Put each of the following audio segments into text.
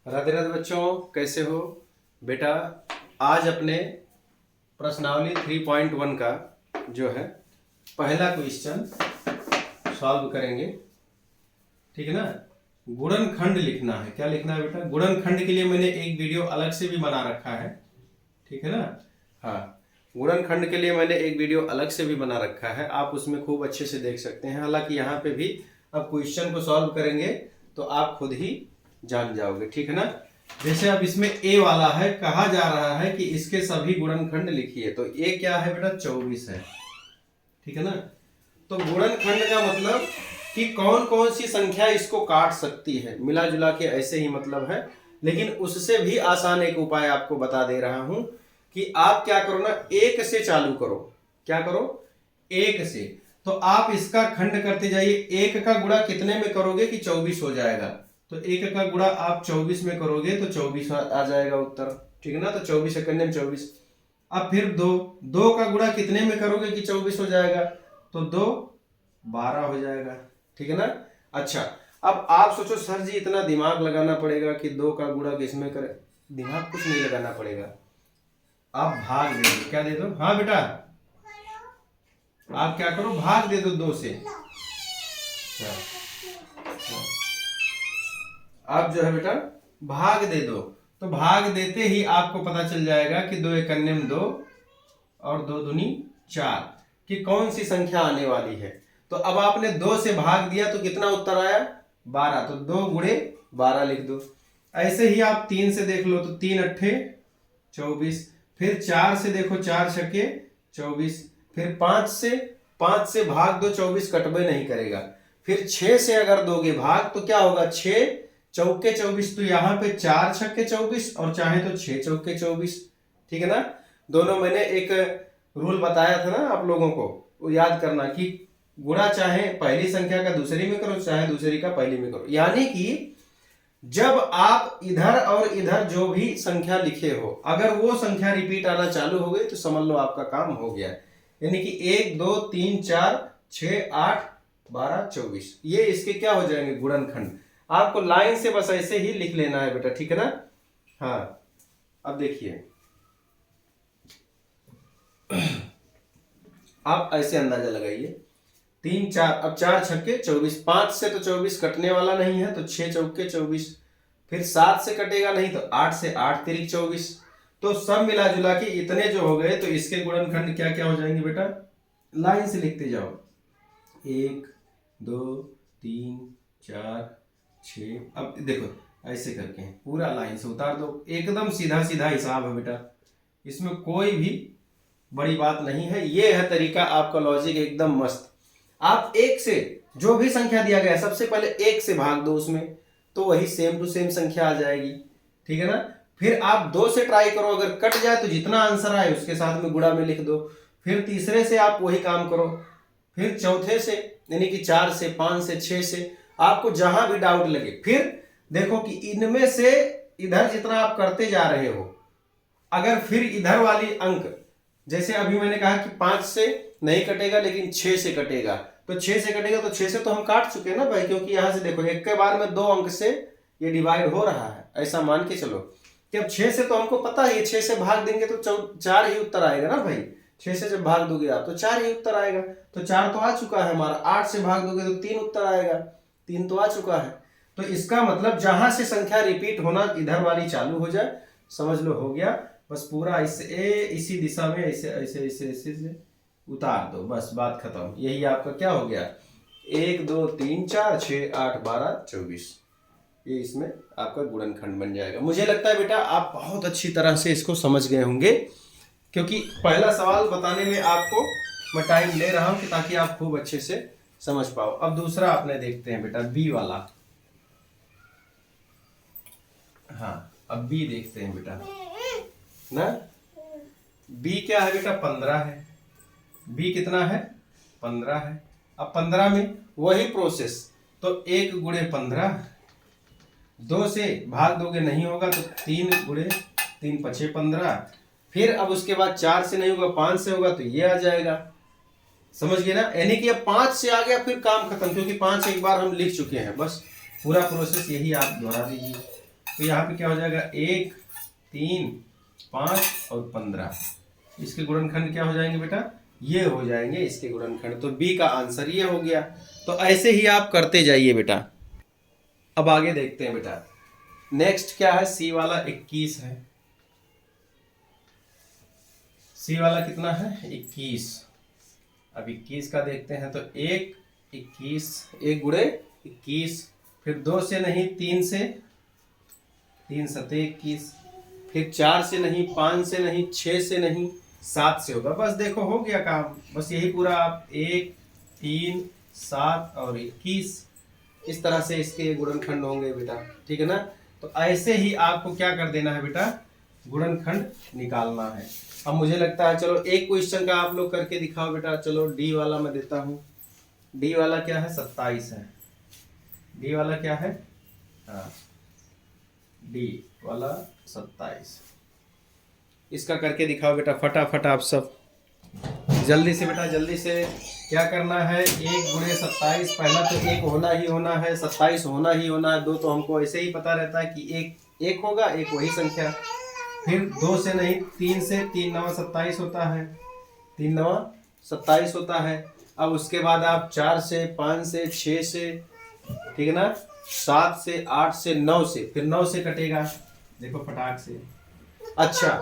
राधे राधे बच्चों, कैसे हो बेटा। आज अपने प्रश्नावली 3.1 का जो है पहला क्वेश्चन सॉल्व करेंगे। ठीक है ना। गुणनखंड लिखना है। क्या लिखना है बेटा? गुणनखंड के लिए मैंने एक वीडियो अलग से भी बना रखा है। ठीक है ना। हाँ, गुणनखंड के लिए मैंने एक वीडियो अलग से भी बना रखा है, आप उसमें खूब अच्छे से देख सकते हैं। हालांकि यहाँ पे भी अब क्वेश्चन को सॉल्व करेंगे तो आप खुद ही जान जाओगे। ठीक है ना। जैसे अब इसमें ए वाला है, कहा जा रहा है कि इसके सभी गुणनखंड लिखिए। तो ए क्या है बेटा? 24 है। ठीक है ना। तो गुणनखंड का मतलब कि कौन कौन सी संख्या इसको काट सकती है, मिला जुला के ऐसे ही मतलब है। लेकिन उससे भी आसान एक उपाय आपको बता दे रहा हूं कि आप क्या करो ना, एक से चालू करो। क्या करो? एक से। तो आप इसका खंड करते जाइए। एक का गुणा कितने में करोगे कि 24 हो जाएगा? तो एक का गुणा आप 24 में करोगे तो 24 आ जाएगा उत्तर। ठीक है ना। तो 24 सेकंड में 24। अब फिर दो का गुणा कितने में करोगे कि 24 हो जाएगा? तो 2 12 हो जाएगा। ठीक है ना। अच्छा, अब आप सोचो सर जी इतना दिमाग लगाना पड़ेगा कि 2 का गुणा किसमें करें। दिमाग कुछ नहीं लगाना पड़ेगा, आप भाग दे दो। क्या दे दो? हाँ बेटा, आप क्या करो, भाग दे दो 2 से। हाँ, हाँ। आप जो है बेटा भाग दे दो। तो भाग देते ही आपको पता चल जाएगा कि 2 एकन्ने में 2 और 2 दूनी 4 कि कौन सी संख्या आने वाली है। तो अब आपने 2 से भाग दिया तो कितना उत्तर आया? 12। तो 2 गुणे 12 लिख दो। ऐसे ही आप 3 से देख लो तो 3 अट्ठे 24। फिर 4 से देखो, 4 छक्के 24। फिर 5 से भाग दो, 24 कटबे नहीं करेगा। फिर 6 से अगर दोगे भाग तो क्या होगा? 6 चौके 24। तो यहाँ पे 4 छक्के 24 और चाहे तो 6 चौके 24। ठीक है ना। दोनों मैंने एक रूल बताया था ना आप लोगों को, वो याद करना कि गुणा चाहे पहली संख्या का दूसरी में करो, चाहे दूसरी का पहली में करो। यानी कि जब आप इधर और इधर जो भी संख्या लिखे हो, अगर वो संख्या रिपीट आना चालू हो गई तो समझ लो आपका काम हो गया। यानी कि 1 2 3 4 6 8 12 24 ये इसके क्या हो जाएंगे? गुणनखंड। आपको लाइन से बस ऐसे ही लिख लेना है बेटा। ठीक है ना। हाँ, अब देखिए आप ऐसे अंदाजा लगाइए। 3 4, अब 4 छक्के 24। 5 से तो 24 कटने वाला नहीं है तो 6 चौके 24। फिर 7 से कटेगा नहीं तो 8 से 8 तिरिक 24। तो सब मिला जुला के इतने जो हो गए तो इसके गुणनखंड क्या क्या हो जाएंगे बेटा? लाइन से लिखते जाओ। 1 2 3 4 6। अब देखो ऐसे करके पूरा लाइन से उतार दो। एकदम सीधा सीधा हिसाब है बेटा, इसमें कोई भी बड़ी बात नहीं है। ये है तरीका, आपका लॉजिक एकदम मस्त। आप एक से जो भी संख्या दिया गया सबसे पहले एक से भाग दो उसमें, तो वही सेम टू सेम संख्या आ जाएगी। ठीक है ना। फिर आप 2 से ट्राई करो, अगर कट जाए तो जितना आंसर आए उसके साथ में गुणा में लिख दो। फिर तीसरे से आप वही काम करो। फिर चौथे से यानी कि 4 से 5 से 6 से, आपको जहां भी डाउट लगे। फिर देखो कि इनमें से इधर जितना आप करते जा रहे हो, अगर फिर इधर वाली अंक, जैसे अभी मैंने कहा कि 5 से नहीं कटेगा लेकिन 6 से कटेगा, तो 6 से कटेगा तो 6 से तो हम काट चुके हैं ना भाई, क्योंकि यहां से देखो एक के बार में 2 अंक से ये डिवाइड हो रहा है। ऐसा मान के चलो कि अब 6 से तो हमको पता है, 6 से भाग देंगे तो 4 ही उत्तर आएगा ना भाई। 6 से जब भाग दोगे आप तो 4 ही उत्तर आएगा। तो 4 तो आ चुका है हमारा। 8 से भाग दोगे तो 3 उत्तर आएगा। 3 तो आ चुका है। तो इसका मतलब जहां से संख्या रिपीट होना इधर वाली चालू हो जाए, समझ लो हो गया। बस पूरा इसी दिशा में ऐसे ऐसे ऐसे ऐसे से उतार दो, बस बात खत्म। यही आपका क्या हो गया? 1 2 3 4 6 8 12 24। ये इसमें आपका गुणनखंड बन जाएगा। मुझे लगता है बेटा आप बहुत अच्छी तरह से इसको समझ गए होंगे, क्योंकि पहला सवाल बताने में आपको मैं टाइम ले रहा हूं ताकि आप खूब अच्छे से समझ पाओ। अब दूसरा अपने देखते हैं बेटा, बी वाला। हाँ, अब बी देखते हैं बेटा ना। बी क्या है बेटा? 15 है। बी कितना है? 15 है। अब 15 में वही प्रोसेस, तो 1 गुणे 15। 2 से भाग दोगे नहीं होगा तो 3 गुणे 3 पछे 15। फिर अब उसके बाद 4 से नहीं होगा, 5 से होगा तो ये आ जाएगा। समझ गए ना। यानी कि अब 5 से आ गया फिर काम खत्म, क्योंकि 5 एक बार हम लिख चुके हैं। बस पूरा प्रोसेस यही आप दोहरा दीजिए। तो यहाँ पे क्या हो जाएगा 1, 3, 5 और 15। इसके गुणनखंड क्या हो जाएंगे बेटा, ये हो जाएंगे इसके गुणनखंड। तो बी का आंसर ये हो गया। तो ऐसे ही आप करते जाइए बेटा। अब आगे देखते हैं बेटा, नेक्स्ट क्या है, सी वाला 21 है। सी वाला कितना है 21। अब 21 का देखते हैं तो 1, 21, 1 गुणे 21, फिर 2 से नहीं 3 से, 3 सते 21, फिर 4 से नहीं, 5 से नहीं, 6 से नहीं, 7 से होगा। बस देखो हो गया काम, बस यही पूरा आप 1, 3, 7 और 21 इस तरह से इसके गुणनखंड होंगे बेटा, ठीक है ना। तो ऐसे ही आपको क्या कर देना है बेटा, गुणनखंड निकालना है। अब मुझे लगता है चलो एक क्वेश्चन का आप लोग करके दिखाओ बेटा। चलो डी वाला मैं देता हूँ। डी वाला क्या है 27 है। डी वाला क्या है, हाँ डी वाला 27। इसका करके दिखाओ बेटा फटाफट आप सब, जल्दी से बेटा जल्दी से। क्या करना है, 1 गुणे 27, पहला तो 1 होना ही होना है, 27 होना ही होना है। 2 तो हमको ऐसे ही पता रहता है कि 1 होगा, 1 वही संख्या। फिर 2 से नहीं 3 से, 3 9 27 होता है, 3 9 27 होता है। अब उसके बाद आप 4 से, 5 से, 6 से, ठीक है ना, 7 से, 8 से, 9 से, फिर 9 से कटेगा, देखो फटाक से। अच्छा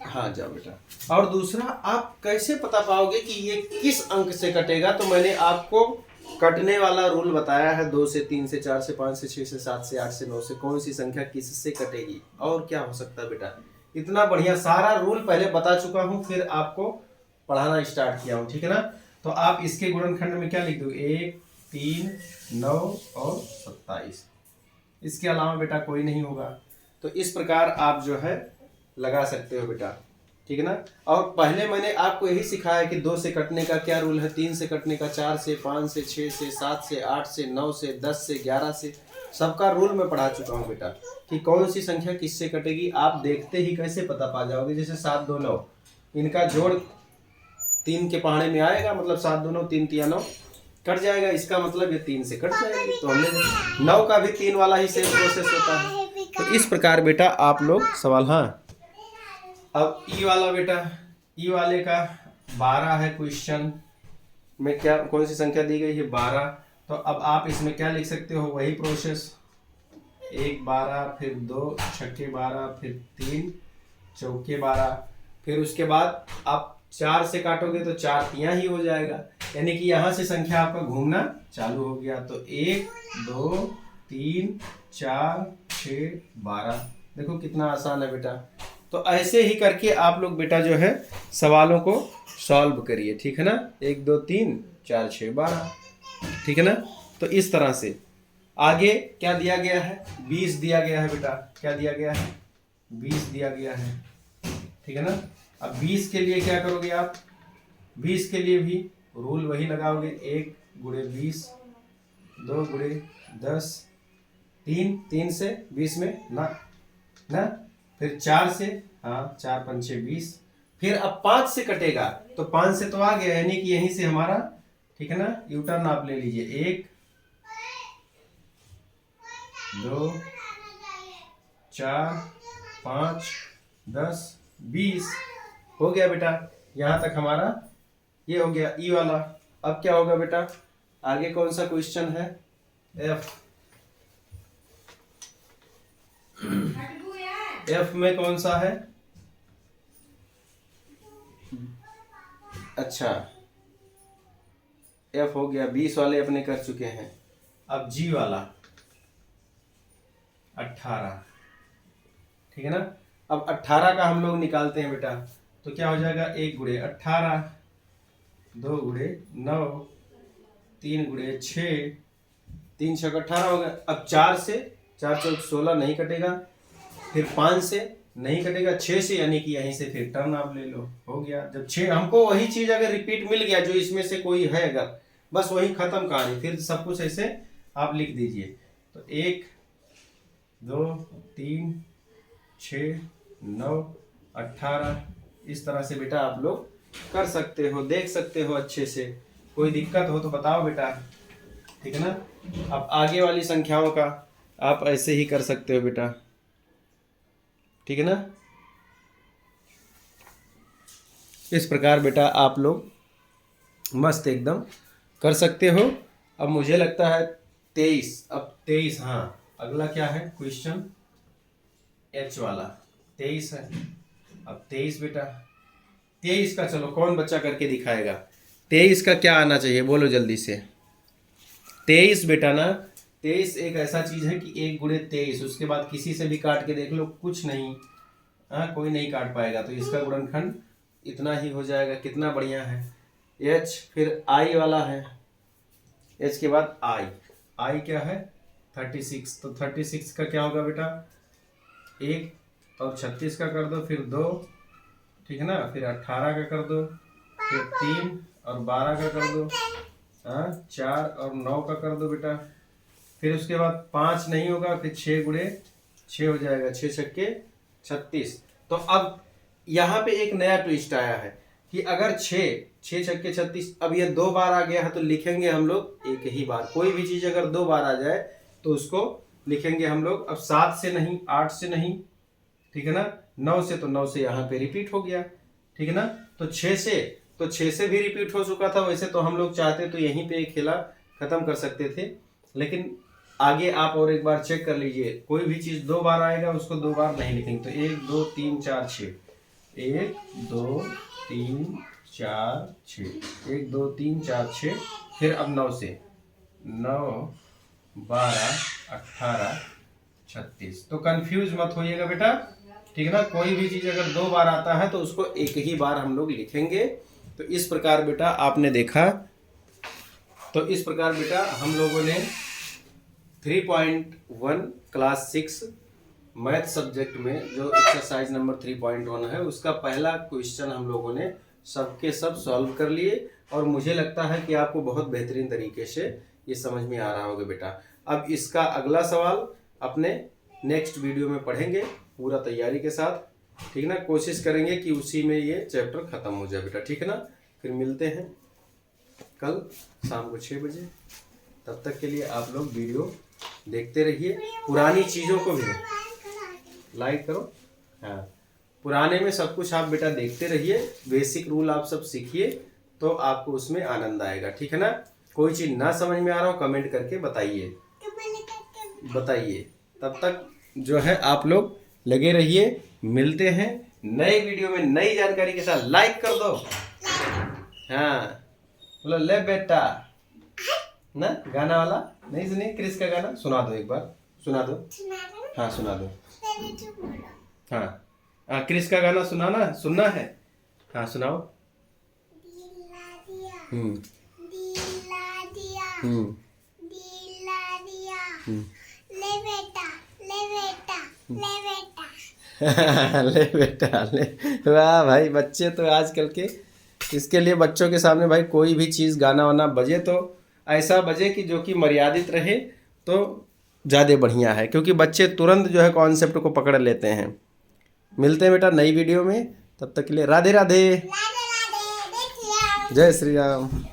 हाँ जाओ बेटा। और दूसरा आप कैसे पता पाओगे कि ये किस अंक से कटेगा, तो मैंने आपको कटने वाला रूल बताया है। 2 से, 3 से, 4 से, 5 से, 6 से, 7 से, 8 से, 9 से कौन सी संख्या किससे कटेगी, और क्या हो सकता है बेटा। इतना बढ़िया सारा रूल पहले बता चुका हूँ, फिर आपको पढ़ाना स्टार्ट किया हूँ, ठीक है ना। तो आप इसके गुणनखंड में क्या लिख दो, 1, 3, 9 और 27। इसके अलावा बेटा कोई नहीं होगा। तो इस प्रकार आप जो है लगा सकते हो बेटा, ठीक है ना। और पहले मैंने आपको यही सिखाया कि 2 से कटने का क्या रूल है, 3 से कटने का, 4 से, 5 से, 6 से, 7 से, 8 से, 9 से, 10 से, 11 से, सबका रूल मैं पढ़ा चुका हूँ बेटा कि कौन सी संख्या किससे कटेगी। आप देखते ही कैसे पता पा जाओगे। जैसे 7 2 9, इनका जोड़ 3 के पहाड़े में आएगा, मतलब 7 2 9, 3 3 9 कट जाएगा, इसका मतलब ये 3 से कट जाएगी। तो हमने 9 का भी 3 वाला ही सेम प्रोसेस होता है। तो इस प्रकार बेटा आप लोग सवाल, हाँ अब ई वाला बेटा, ई वाले का 12 है क्वेश्चन में, क्या कौन सी संख्या दी गई है 12। तो अब आप इसमें क्या लिख सकते हो, वही प्रोसेस, 1 12, फिर 2 छक्के 12, फिर 3 चौके 12, फिर उसके बाद आप 4 से काटोगे तो 4 तियां ही हो जाएगा, यानी कि यहाँ से संख्या आपका घूमना चालू हो गया। तो 1 2 3 4 6 12, देखो कितना आसान है बेटा। तो ऐसे ही करके आप लोग बेटा जो है सवालों को सॉल्व करिए, ठीक है ना। 1 2 3 4 6 12, ठीक है ना। तो इस तरह से आगे क्या दिया गया है, 20 दिया गया है बेटा। क्या दिया गया है, 20 दिया गया है, ठीक है ना। अब 20 के लिए क्या करोगे आप, 20 के लिए भी रूल वही लगाओगे, 1 गुणे 20, 2 गुणे 10, 3 से 20 में ना, फिर 4 से, हाँ 4 5 6 20, फिर अब 5 से कटेगा तो 5 से तो आ गया, यानी कि यहीं से हमारा, ठीक है ना, यू टर्न आप ले लीजिए। 1 2 4 5 10 20 हो गया बेटा। यहाँ तक हमारा ये हो गया ई वाला। अब क्या होगा बेटा, आगे कौन सा क्वेश्चन है, एफ। एफ में कौन सा है, अच्छा एफ हो गया, 20 वाले अपने कर चुके हैं। अब जी वाला 18, ठीक है ना। अब 18 का हम लोग निकालते हैं बेटा। तो क्या हो जाएगा, 1 गुणे 18, 2 गुणे 9, 3 गुणे 6, 3 6 18 हो गया। अब 4 से, 4 4 16 नहीं कटेगा, फिर 5 से नहीं कटेगा, 6 से, यानी कि यहीं से फिर टर्न आप ले लो, हो गया। जब 6 हमको वही चीज अगर रिपीट मिल गया जो इसमें से कोई है, अगर बस वही खत्म कहानी, फिर सब कुछ ऐसे आप लिख दीजिए। तो 1 2 3 6 9 18, इस तरह से बेटा आप लोग कर सकते हो, देख सकते हो अच्छे से। कोई दिक्कत हो तो बताओ बेटा, ठीक है ना। अब आगे वाली संख्याओं का आप ऐसे ही कर सकते हो बेटा, ठीक है ना। इस प्रकार बेटा आप लोग मस्त एकदम कर सकते हो। अब मुझे लगता है 23, अब 23, हाँ अगला क्या है क्वेश्चन, एच वाला 23 है। अब 23 बेटा, 23 का चलो कौन बच्चा करके दिखाएगा। 23 का क्या आना चाहिए बोलो जल्दी से। 23 बेटा ना, 23 एक ऐसा चीज है कि 1 गुणे 23, उसके बाद किसी से भी काट के देख लो कुछ नहीं, हाँ कोई नहीं काट पाएगा, तो इसका गुणनखंड इतना ही हो जाएगा। कितना बढ़िया है। एच, फिर आई वाला है, एच के बाद आई, आई क्या है 36, तो 36 का क्या होगा बेटा 1 और 36 का कर दो, फिर 2, ठीक है ना, फिर 18 का कर दो, फिर 3 और 12 का कर दो, हाँ 4 और 9 का कर दो बेटा, फिर उसके बाद 5 नहीं होगा, फिर 6 गुणे 6 हो जाएगा, 6 छक्के 36। तो अब यहाँ पे एक नया ट्विस्ट आया है कि अगर 6 छक्के 36, अब ये 2 बार आ गया है तो लिखेंगे हम लोग एक ही बार। कोई भी चीज अगर 2 बार आ जाए तो उसको लिखेंगे हम लोग अब 7 से नहीं, 8 से नहीं, ठीक है ना, 9 से, तो 9 से यहाँ पे रिपीट हो गया, ठीक है ना। तो 6 से भी रिपीट हो चुका था। वैसे तो हम लोग चाहते तो यहीं पे खेला खत्म कर सकते थे, लेकिन आगे आप और एक बार चेक कर लीजिए, कोई भी चीज 2 बार आएगा उसको 2 बार नहीं लिखेंगे। तो 1 2 3 4 6, 1 2 3 4 6, 1 2 3 4 6, फिर अब 9 से, 9 12 18 36। तो कंफ्यूज मत होइएगा बेटा, ठीक है ना। कोई भी चीज अगर 2 बार आता है तो उसको एक ही बार हम लोग लिखेंगे। तो इस प्रकार बेटा आपने देखा, तो इस प्रकार बेटा हम लोगों ने 3.1 क्लास 6 मैथ सब्जेक्ट में जो एक्सरसाइज नंबर 3.1 है उसका पहला क्वेश्चन हम लोगों ने सबके सब सॉल्व कर लिए, और मुझे लगता है कि आपको बहुत बेहतरीन तरीके से ये समझ में आ रहा होगा बेटा। अब इसका अगला सवाल अपने नेक्स्ट वीडियो में पढ़ेंगे पूरा तैयारी के साथ, ठीक है ना। कोशिश करेंगे कि उसी में ये चैप्टर खत्म हो जाए बेटा, ठीक है ना। फिर मिलते हैं कल शाम को 6 बजे। तब तक के लिए आप लोग वीडियो देखते रहिए, पुरानी चीज़ों को भी लाइक करो, हाँ पुराने में सब कुछ आप बेटा देखते रहिए, बेसिक रूल आप सब सीखिए तो आपको उसमें आनंद आएगा, ठीक है ना। कोई चीज़ ना समझ में आ रहा हो कमेंट करके बताइए। तब तक जो है आप लोग लगे रहिए, मिलते हैं नए वीडियो में नई जानकारी के साथ। लाइक कर दो, हाँ बोलो ले बेटा ना, गाना वाला नहीं सुनिए, क्रिस का गाना सुना दो, एक बार सुना दो, हाँ सुना दो, हाँ क्रिस का गाना सुनाना, सुनना है, हाँ सुनाओ। ले बेटा ले, वाह भाई बच्चे तो आजकल के, इसके लिए बच्चों के सामने भाई कोई भी चीज़ गाना वाना बजे तो ऐसा बजे कि जो कि मर्यादित रहे तो ज़्यादा बढ़िया है, क्योंकि बच्चे तुरंत जो है कॉन्सेप्ट को पकड़ लेते हैं। मिलते हैं बेटा नई वीडियो में, तब तक के लिए राधे राधे, जय श्री राम।